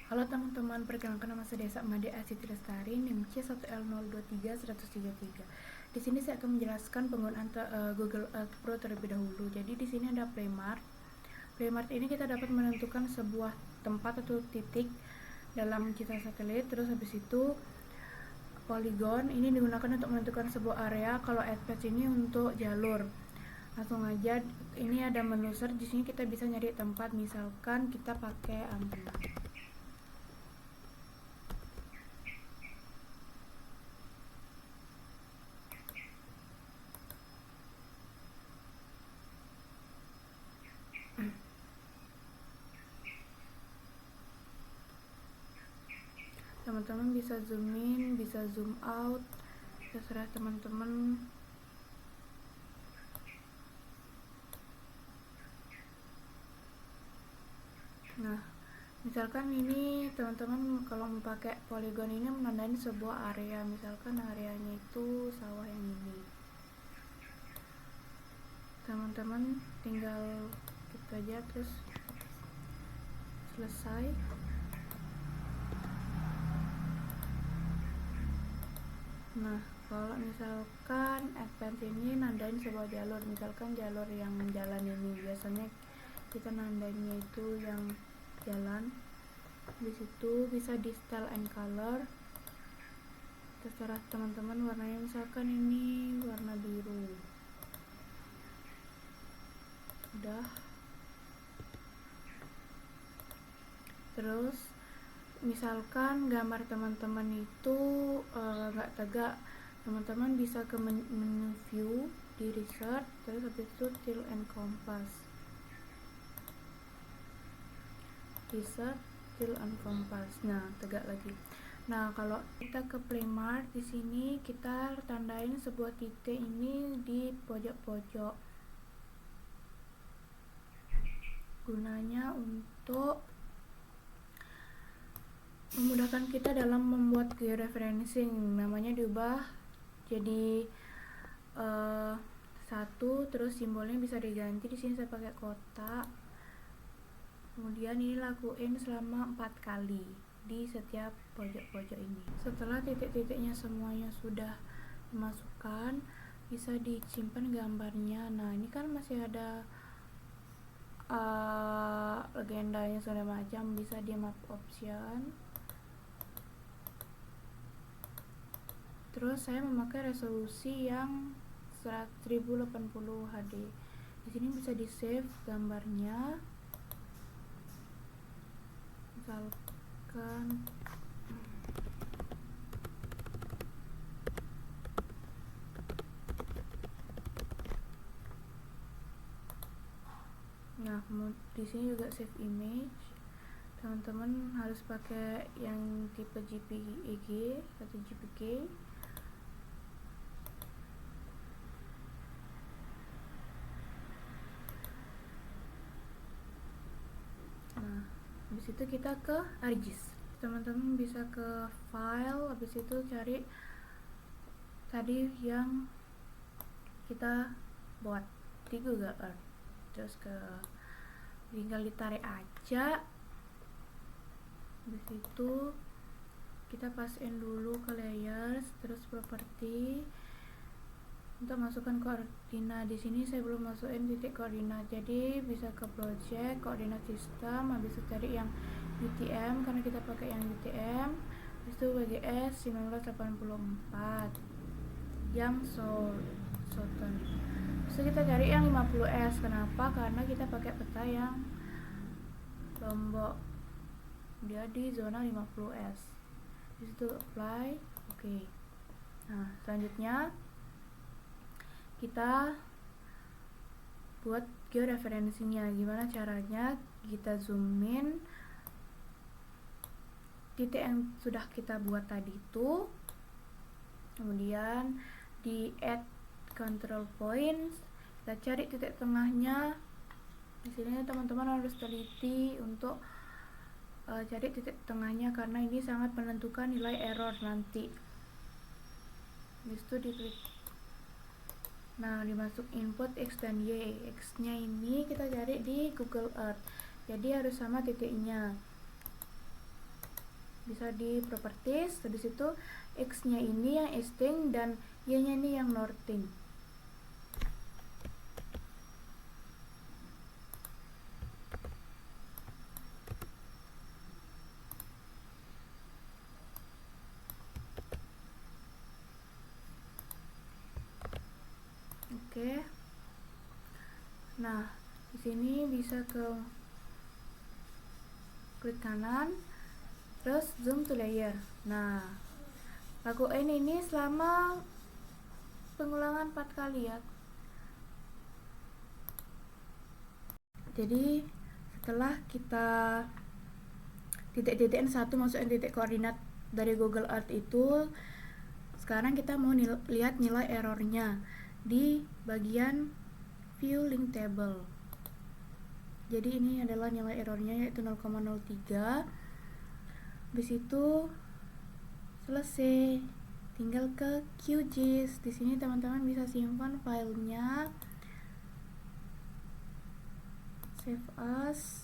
Halo teman-teman, perkenalkan nama saya Desa Made Asiti Lestari, NIM C1L023-133. Di sini saya akan menjelaskan penggunaan Google Earth Pro terlebih dahulu. Jadi di sini ada Playmart. Playmart ini kita dapat menentukan sebuah tempat atau titik dalam kita satelit. Terus habis itu Polygon ini digunakan untuk menentukan sebuah area. Kalau Adpatch ini untuk jalur. Langsung aja, ini ada menu search. Di sini kita bisa nyari tempat, misalkan kita pakai Ampera. Teman-teman bisa zoom in, bisa zoom out, terserah teman-teman. Nah, misalkan ini teman-teman kalau mau pakai polygon ini menandain sebuah area, misalkan areanya itu sawah yang ini. Teman-teman tinggal gitu aja, terus selesai. Nah, kalau misalkan advance ini nandain sebuah jalur, misalkan jalur yang jalan ini, biasanya kita nandainnya itu yang jalan. Di situ bisa di style and color, terserah teman-teman warnanya, misalkan ini warna biru. Udah. Terus misalkan gambar teman-teman itu nggak tegak, teman-teman bisa ke menu view di research, terus habis itu tilt and compass. Research, tilt and compass. Nah, tegak lagi. Nah, kalau kita ke Playmart, di sini kita tandain sebuah titik ini di pojok-pojok. Gunanya untuk memudahkan kita dalam membuat georeferencing. Namanya diubah jadi satu, terus simbolnya bisa diganti. Di sini saya pakai kotak. Kemudian ini lakuin selama 4 kali di setiap pojok-pojok ini. Setelah titik-titiknya semuanya sudah dimasukkan, bisa disimpan gambarnya. Nah, ini kan masih ada legendanya segala macam, bisa di map option. Terus saya memakai resolusi yang 1080 HD. Di sini bisa di save gambarnya. Misalkan nah, di sini juga save image. Teman-teman harus pakai yang tipe JPEG atau JPG. Nah, habis itu kita ke ArcGIS. Teman-teman bisa ke file, habis itu cari tadi yang kita buat di Google Earth, terus tinggal ditarik aja. Habis itu kita pasin dulu ke layers, terus properti. Untuk masukkan koordinat, di sini saya belum masukin titik koordinat, jadi bisa ke project, koordinat sistem, habis itu cari yang UTM karena kita pakai yang UTM. Habis itu WGS 1984 yang Southern. Terus kita cari yang 50S. Kenapa? Karena kita pakai peta yang Lombok, dia di zona 50S. Di situ apply, oke. Nah, selanjutnya kita buat georeferensinya. Gimana caranya? Kita zoom in titik yang sudah kita buat tadi itu, kemudian di add control points, kita cari titik tengahnya. Di sini teman-teman harus teliti untuk cari titik tengahnya karena ini sangat menentukan nilai error nanti. Habis itu diklik. Nah, dimasuk input X dan Y. X nya ini kita cari di Google Earth, jadi harus sama titiknya. bisa di properties. Habis itu X nya ini yang easting dan Y nya ini yang northing. Oke. Nah, di sini bisa ke klik kanan, terus zoom to layer. Nah, lakuin ini selama pengulangan 4 kali ya. Jadi setelah kita titik-titik N1 masukin titik koordinat dari Google Earth itu, sekarang kita mau lihat nilai errornya di bagian view link table. Jadi ini adalah nilai errornya, yaitu 0,03. Habis itu selesai, tinggal ke QGIS. Di sini teman-teman bisa simpan filenya, save as.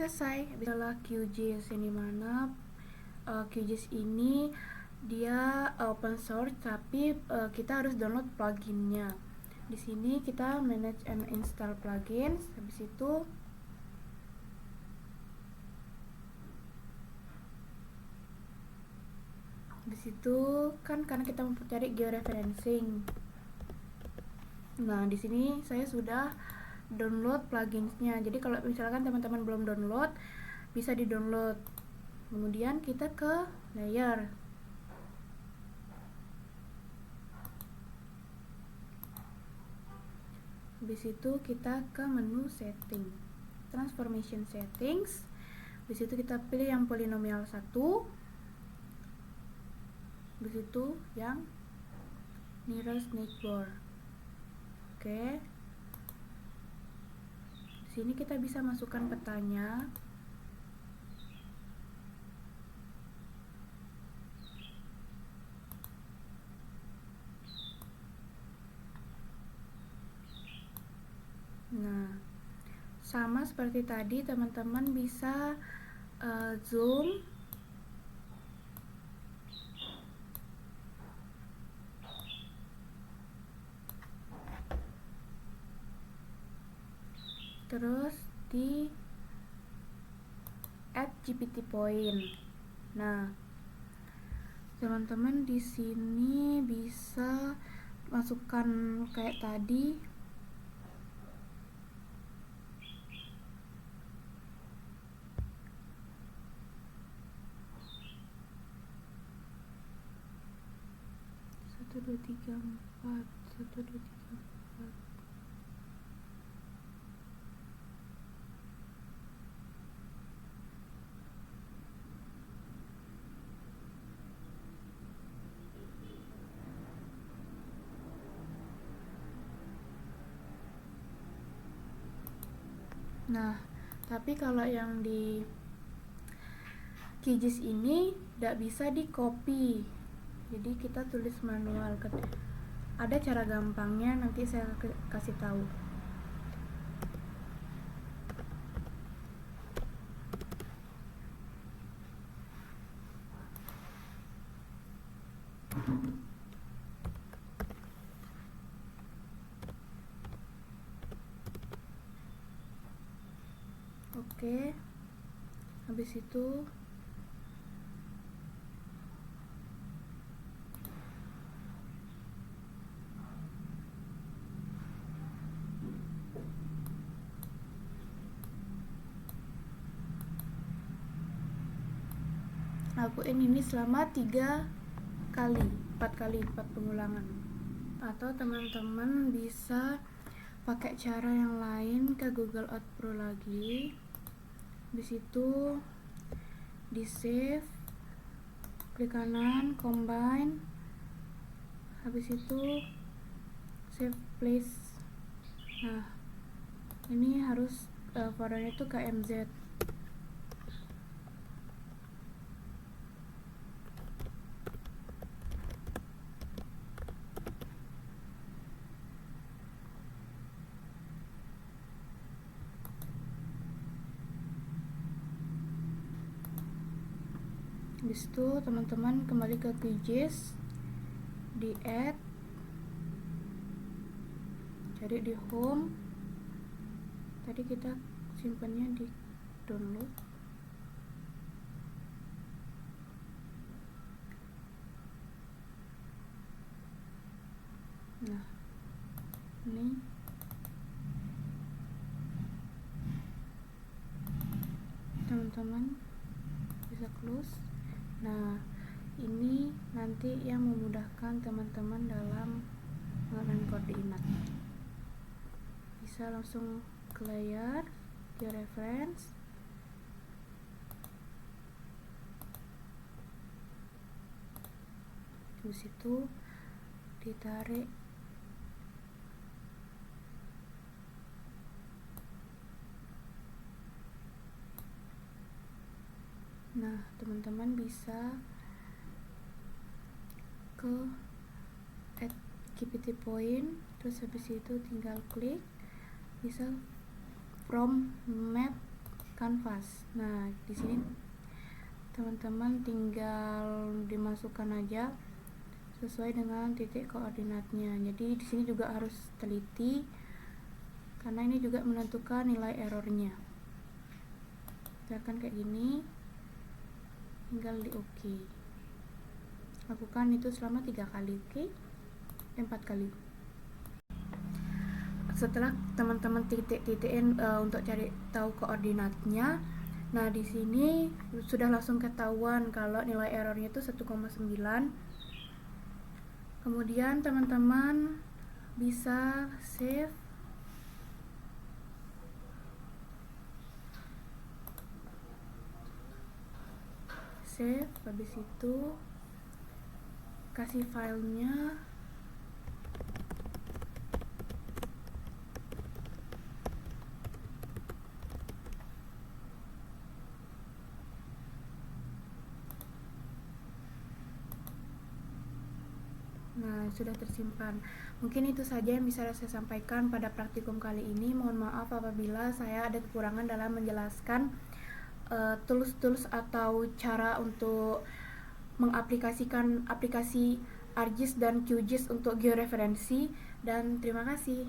Selesai. Adalah QGIS, ini mana QGIS ini dia open source, tapi kita harus download pluginnya. Di sini kita manage and install plugins. Habis itu kan karena kita mau cari georeferencing. Nah, di sini saya sudah download pluginsnya. Jadi kalau misalkan teman-teman belum download, bisa di-download. Kemudian kita ke layer. Habis itu kita ke menu setting, transformation settings. Habis itu kita pilih yang polinomial 1. Habis itu yang nearest neighbor. Oke. Di sini kita bisa masukkan petanya. Nah, sama seperti tadi, teman-teman bisa zoom, terus di add GPT point. Nah, teman-teman di sini bisa masukkan kayak tadi. Satu, dua, tiga, empat. 1, 2, 3, 4. Nah, tapi kalau yang di QGIS ini tidak bisa di copy, jadi kita tulis manual. Ada cara gampangnya, nanti saya kasih tahu. Oke, habis itu lakuin ini selama 4 kali pengulangan. atau teman-teman bisa pakai cara yang lain ke Google Out Pro lagi. Di situ di save, klik kanan, combine, habis itu save place. Nah, ini harus foldernya itu KMZ. Habis itu teman-teman kembali ke QGIS, di add, cari di home, tadi kita simpannya di download. Nah, ini teman-teman bisa close. Nah, ini nanti yang memudahkan teman-teman dalam mengenai koordinat. Bisa langsung ke layar, di reference, di situ ditarik. Nah, teman-teman bisa ke activity point, terus habis itu tinggal klik, bisa from map canvas. Nah, di sini teman-teman tinggal dimasukkan aja sesuai dengan titik koordinatnya. Jadi di sini juga harus teliti karena ini juga menentukan nilai errornya. Misalkan kayak gini, tinggal di OK. Lakukan itu selama 3 kali, oke? 4 kali. Setelah teman-teman titik-titikin untuk cari tahu koordinatnya, nah di sini sudah langsung ketahuan kalau nilai errornya itu 1,9. Kemudian teman-teman bisa save, habis itu kasih filenya, nah sudah tersimpan. Mungkin itu saja yang bisa saya sampaikan pada praktikum kali ini. Mohon maaf apabila saya ada kekurangan dalam menjelaskan tools-tools atau cara untuk mengaplikasikan aplikasi ArcGIS dan QGIS untuk georeferensi, dan terima kasih.